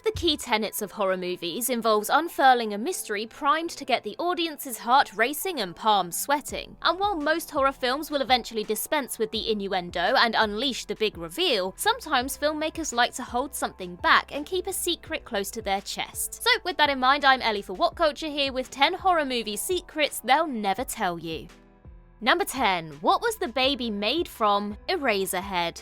the key tenets of horror movies involves unfurling a mystery primed to get the audience's heart racing and palms sweating. And while most horror films will eventually dispense with the innuendo and unleash the big reveal, sometimes filmmakers like to hold something back and keep a secret close to their chest. So with that in mind, I'm Ellie for What Culture here with 10 horror movie secrets they'll never tell you. Number 10. What was the baby made from? Eraserhead.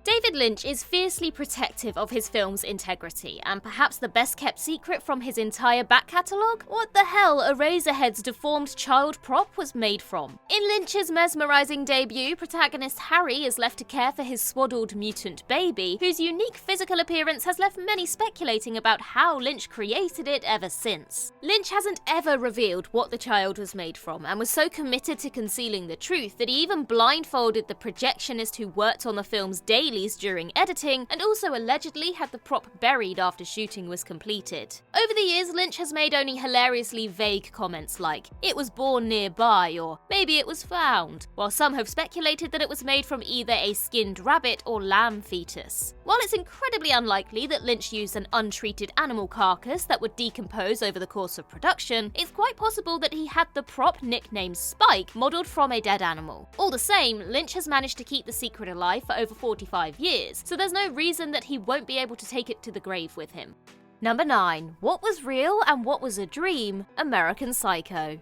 David Lynch is fiercely protective of his film's integrity, and perhaps the best kept secret from his entire back catalogue? What the hell Eraserhead's deformed child prop was made from? In Lynch's mesmerising debut, protagonist Harry is left to care for his swaddled mutant baby, whose unique physical appearance has left many speculating about how Lynch created it ever since. Lynch hasn't ever revealed what the child was made from, and was so committed to concealing the truth that he even blindfolded the projectionist who worked on the film's daily during editing, and also allegedly had the prop buried after shooting was completed. Over the years, Lynch has made only hilariously vague comments like, "It was born nearby," or "Maybe it was found," while some have speculated that it was made from either a skinned rabbit or lamb fetus. While it's incredibly unlikely that Lynch used an untreated animal carcass that would decompose over the course of production, it's quite possible that he had the prop nicknamed Spike modelled from a dead animal. All the same, Lynch has managed to keep the secret alive for over 45 years, so there's no reason that he won't be able to take it to the grave with him. Number 9. What was real and what was a dream? American Psycho.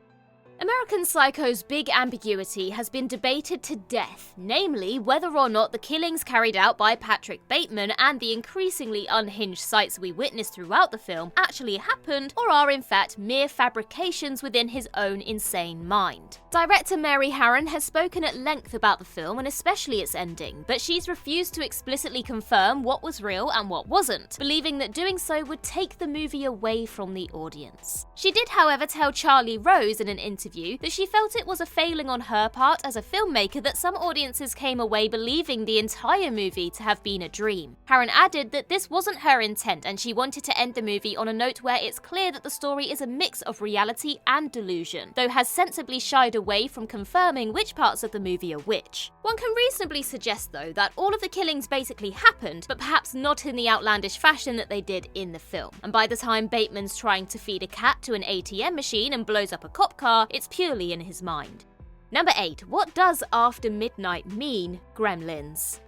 American Psycho's big ambiguity has been debated to death, namely whether or not the killings carried out by Patrick Bateman and the increasingly unhinged sights we witness throughout the film actually happened or are in fact mere fabrications within his own insane mind. Director Mary Harron has spoken at length about the film and especially its ending, but she's refused to explicitly confirm what was real and what wasn't, believing that doing so would take the movie away from the audience. She did, however, tell Charlie Rose in an interview that she felt it was a failing on her part as a filmmaker that some audiences came away believing the entire movie to have been a dream. Harron added that this wasn't her intent and she wanted to end the movie on a note where it's clear that the story is a mix of reality and delusion, though has sensibly shied away from confirming which parts of the movie are which. One can reasonably suggest, though, that all of the killings basically happened, but perhaps not in the outlandish fashion that they did in the film. And by the time Bateman's trying to feed a cat to an ATM machine and blows up a cop car, it's purely in his mind. Number 8. What does after midnight mean? Gremlins.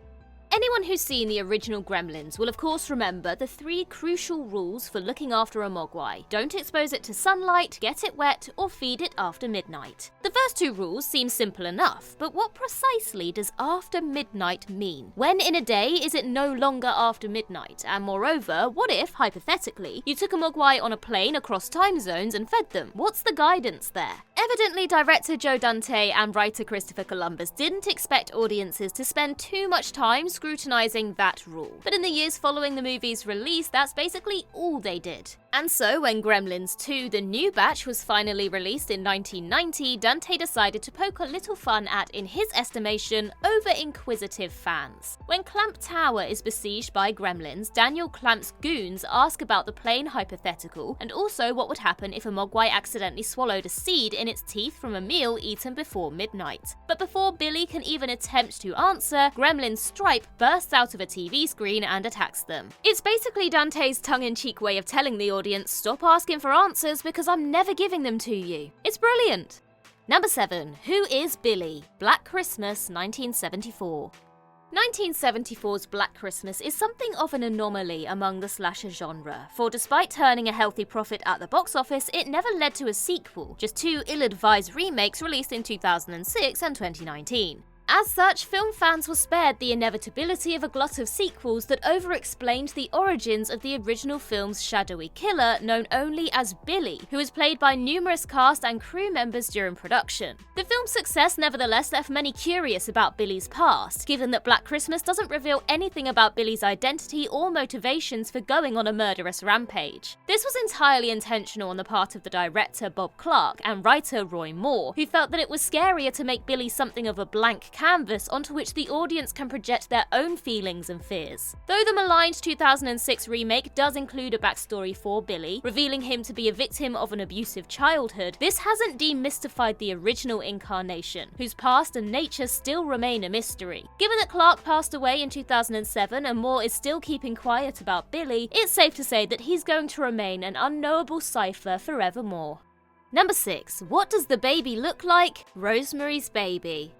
Anyone who's seen the original Gremlins will of course remember the 3 crucial rules for looking after a mogwai. Don't expose it to sunlight, get it wet, or feed it after midnight. The first 2 rules seem simple enough, but what precisely does after midnight mean? When in a day is it no longer after midnight? And moreover, what if, hypothetically, you took a mogwai on a plane across time zones and fed them? What's the guidance there? Evidently, director Joe Dante and writer Christopher Columbus didn't expect audiences to spend too much time scrutinizing that rule. But in the years following the movie's release, that's basically all they did. And so, when Gremlins 2: The New Batch was finally released in 1990, Dante decided to poke a little fun at, in his estimation, over-inquisitive fans. When Clamp Tower is besieged by gremlins, Daniel Clamp's goons ask about the plane hypothetical, and also what would happen if a mogwai accidentally swallowed a seed in its teeth from a meal eaten before midnight. But before Billy can even attempt to answer, Gremlin Stripe bursts out of a TV screen and attacks them. It's basically Dante's tongue-in-cheek way of telling the audience, stop asking for answers because I'm never giving them to you. It's brilliant. Number 7. Who is Billy? Black Christmas, 1974. 1974's Black Christmas is something of an anomaly among the slasher genre, for despite turning a healthy profit at the box office, it never led to a sequel, just 2 ill-advised remakes released in 2006 and 2019. As such, film fans were spared the inevitability of a glut of sequels that over-explained the origins of the original film's shadowy killer, known only as Billy, who was played by numerous cast and crew members during production. The film's success nevertheless left many curious about Billy's past, given that Black Christmas doesn't reveal anything about Billy's identity or motivations for going on a murderous rampage. This was entirely intentional on the part of the director Bob Clark and writer Roy Moore, who felt that it was scarier to make Billy something of a blank canvas onto which the audience can project their own feelings and fears. Though the maligned 2006 remake does include a backstory for Billy, revealing him to be a victim of an abusive childhood, this hasn't demystified the original incarnation, whose past and nature still remain a mystery. Given that Clark passed away in 2007 and Moore is still keeping quiet about Billy, it's safe to say that he's going to remain an unknowable cipher forevermore. Number 6. What does the baby look like? Rosemary's Baby.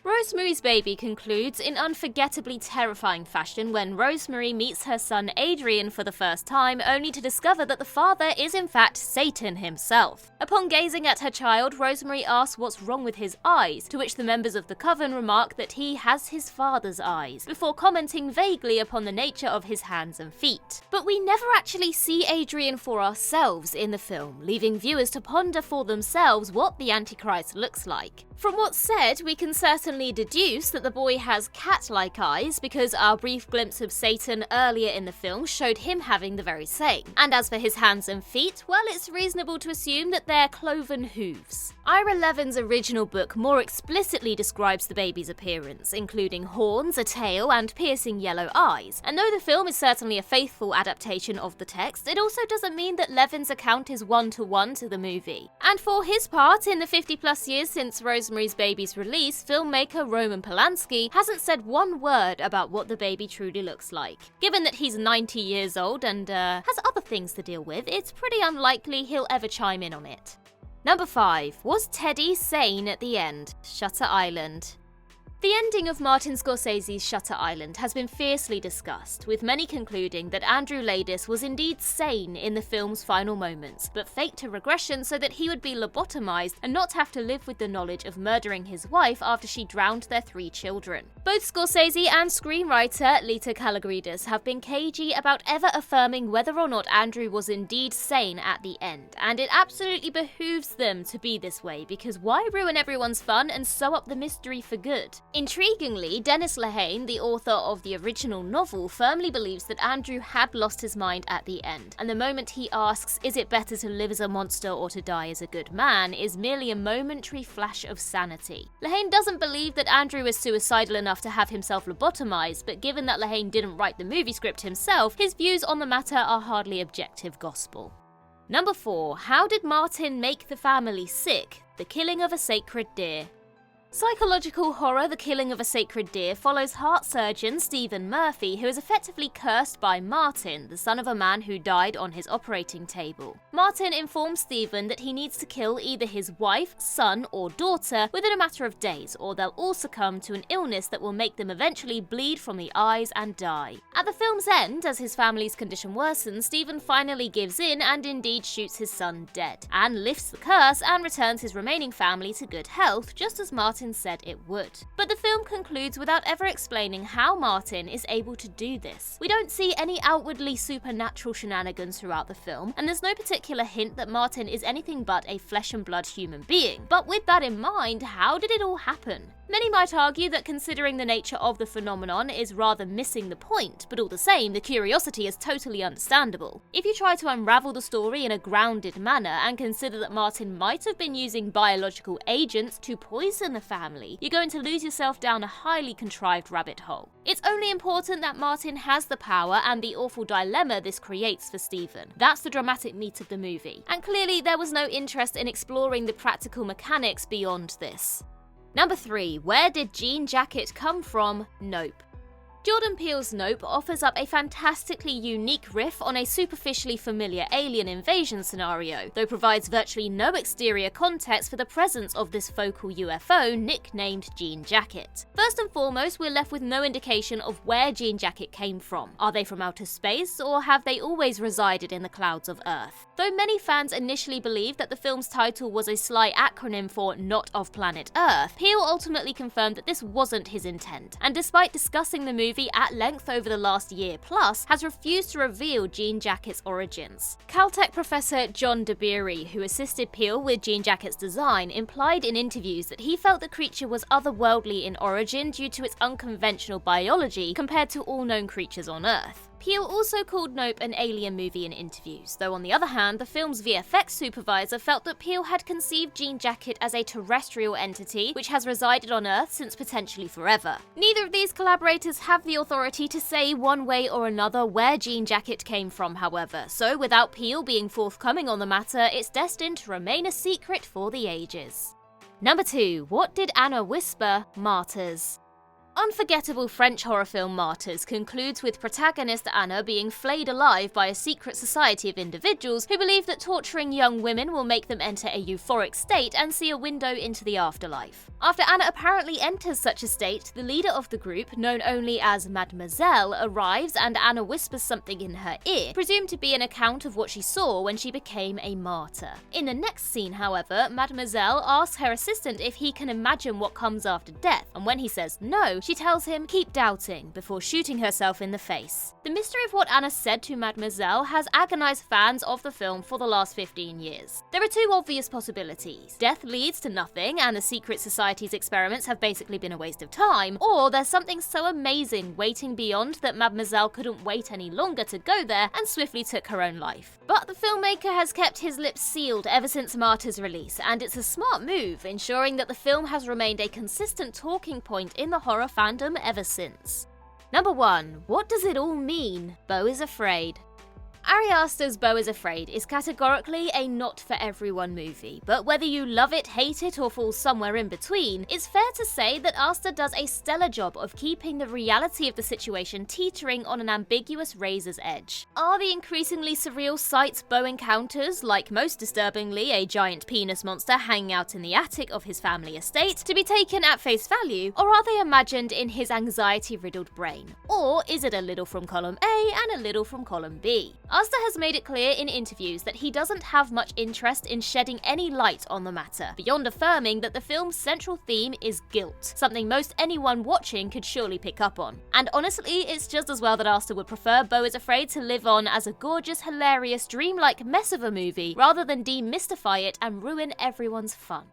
Rosemary's Baby concludes in unforgettably terrifying fashion when Rosemary meets her son Adrian for the first time, only to discover that the father is in fact Satan himself. Upon gazing at her child, Rosemary asks what's wrong with his eyes, to which the members of the coven remark that he has his father's eyes, before commenting vaguely upon the nature of his hands and feet. But we never actually see Adrian for ourselves in the film, leaving viewers to ponder for themselves what the Antichrist looks like. From what's said, we can certainly deduce that the boy has cat-like eyes because our brief glimpse of Satan earlier in the film showed him having the very same. And as for his hands and feet, well, it's reasonable to assume that they're cloven hooves. Ira Levin's original book more explicitly describes the baby's appearance, including horns, a tail, and piercing yellow eyes. And though the film is certainly a faithful adaptation of the text, it also doesn't mean that Levin's account is one-to-one to the movie. And for his part, in the 50-plus years since Rosemary's Baby's release, filmmaker Roman Polanski hasn't said one word about what the baby truly looks like. Given that he's 90 years old and has other things to deal with, it's pretty unlikely he'll ever chime in on it. Number 5. Was Teddy sane at the end? Shutter Island. The ending of Martin Scorsese's Shutter Island has been fiercely discussed, with many concluding that Andrew Laedis was indeed sane in the film's final moments, but faked a regression so that he would be lobotomized and not have to live with the knowledge of murdering his wife after she drowned their 3 children. Both Scorsese and screenwriter Lita Kalogridis have been cagey about ever affirming whether or not Andrew was indeed sane at the end, and it absolutely behooves them to be this way, because why ruin everyone's fun and sew up the mystery for good? Intriguingly, Dennis Lehane, the author of the original novel, firmly believes that Andrew had lost his mind at the end, and the moment he asks, is it better to live as a monster or to die as a good man, is merely a momentary flash of sanity. Lehane doesn't believe that Andrew is suicidal enough to have himself lobotomized, but given that Lehane didn't write the movie script himself, his views on the matter are hardly objective gospel. Number 4. How did Martin make the family sick? The Killing of a Sacred Deer. Psychological horror The Killing of a Sacred Deer follows heart surgeon Stephen Murphy, who is effectively cursed by Martin, the son of a man who died on his operating table. Martin informs Stephen that he needs to kill either his wife, son, or daughter within a matter of days, or they'll all succumb to an illness that will make them eventually bleed from the eyes and die. At the film's end, as his family's condition worsens, Stephen finally gives in and indeed shoots his son dead, and lifts the curse and returns his remaining family to good health, just as Martin said it would. But the film concludes without ever explaining how Martin is able to do this. We don't see any outwardly supernatural shenanigans throughout the film, and there's no particular hint that Martin is anything but a flesh and blood human being. But with that in mind, how did it all happen? Many might argue that considering the nature of the phenomenon is rather missing the point, but all the same, the curiosity is totally understandable. If you try to unravel the story in a grounded manner and consider that Martin might have been using biological agents to poison the family, you're going to lose yourself down a highly contrived rabbit hole. It's only important that Martin has the power and the awful dilemma this creates for Stephen. That's the dramatic meat of the movie. And clearly there was no interest in exploring the practical mechanics beyond this. Number 3. Where did Jean Jacket come from? Nope. Jordan Peele's Nope offers up a fantastically unique riff on a superficially familiar alien invasion scenario, though provides virtually no exterior context for the presence of this focal UFO nicknamed Jean Jacket. First and foremost, we're left with no indication of where Jean Jacket came from. Are they from outer space, or have they always resided in the clouds of Earth? Though many fans initially believed that the film's title was a sly acronym for Not of Planet Earth, Peele ultimately confirmed that this wasn't his intent, and despite discussing the movie at length over the last year plus, has refused to reveal Jean Jacket's origins. Caltech professor John DeBerry, who assisted Peele with Jean Jacket's design, implied in interviews that he felt the creature was otherworldly in origin due to its unconventional biology compared to all known creatures on Earth. Peele also called Nope an alien movie in interviews, though on the other hand, the film's VFX supervisor felt that Peele had conceived Jean Jacket as a terrestrial entity which has resided on Earth since potentially forever. Neither of these collaborators have the authority to say one way or another where Jean Jacket came from, however, so without Peele being forthcoming on the matter, it's destined to remain a secret for the ages. Number 2. What did Anna whisper? Martyrs. Unforgettable French horror film Martyrs concludes with protagonist Anna being flayed alive by a secret society of individuals who believe that torturing young women will make them enter a euphoric state and see a window into the afterlife. After Anna apparently enters such a state, the leader of the group, known only as Mademoiselle, arrives and Anna whispers something in her ear, presumed to be an account of what she saw when she became a martyr. In the next scene, however, Mademoiselle asks her assistant if he can imagine what comes after death, and when he says no, she tells him, "Keep doubting," before shooting herself in the face. The mystery of what Anna said to Mademoiselle has agonized fans of the film for the last 15 years. There are two obvious possibilities. Death leads to nothing, and the secret society's experiments have basically been a waste of time, or there's something so amazing waiting beyond that Mademoiselle couldn't wait any longer to go there and swiftly took her own life. But the filmmaker has kept his lips sealed ever since Martyr's release, and it's a smart move, ensuring that the film has remained a consistent talking point in the horror fandom ever since. Number 1. What does it all mean? Beau is Afraid. Ari Aster's Beau is Afraid is categorically a not-for-everyone movie, but whether you love it, hate it, or fall somewhere in between, it's fair to say that Aster does a stellar job of keeping the reality of the situation teetering on an ambiguous razor's edge. Are the increasingly surreal sights Beau encounters, like most disturbingly a giant penis monster hanging out in the attic of his family estate, to be taken at face value, or are they imagined in his anxiety-riddled brain? Or is it a little from column A and a little from column B? Aster has made it clear in interviews that he doesn't have much interest in shedding any light on the matter, beyond affirming that the film's central theme is guilt, something most anyone watching could surely pick up on. And honestly, it's just as well that Aster would prefer Beau is Afraid to live on as a gorgeous, hilarious, dreamlike mess of a movie, rather than demystify it and ruin everyone's fun.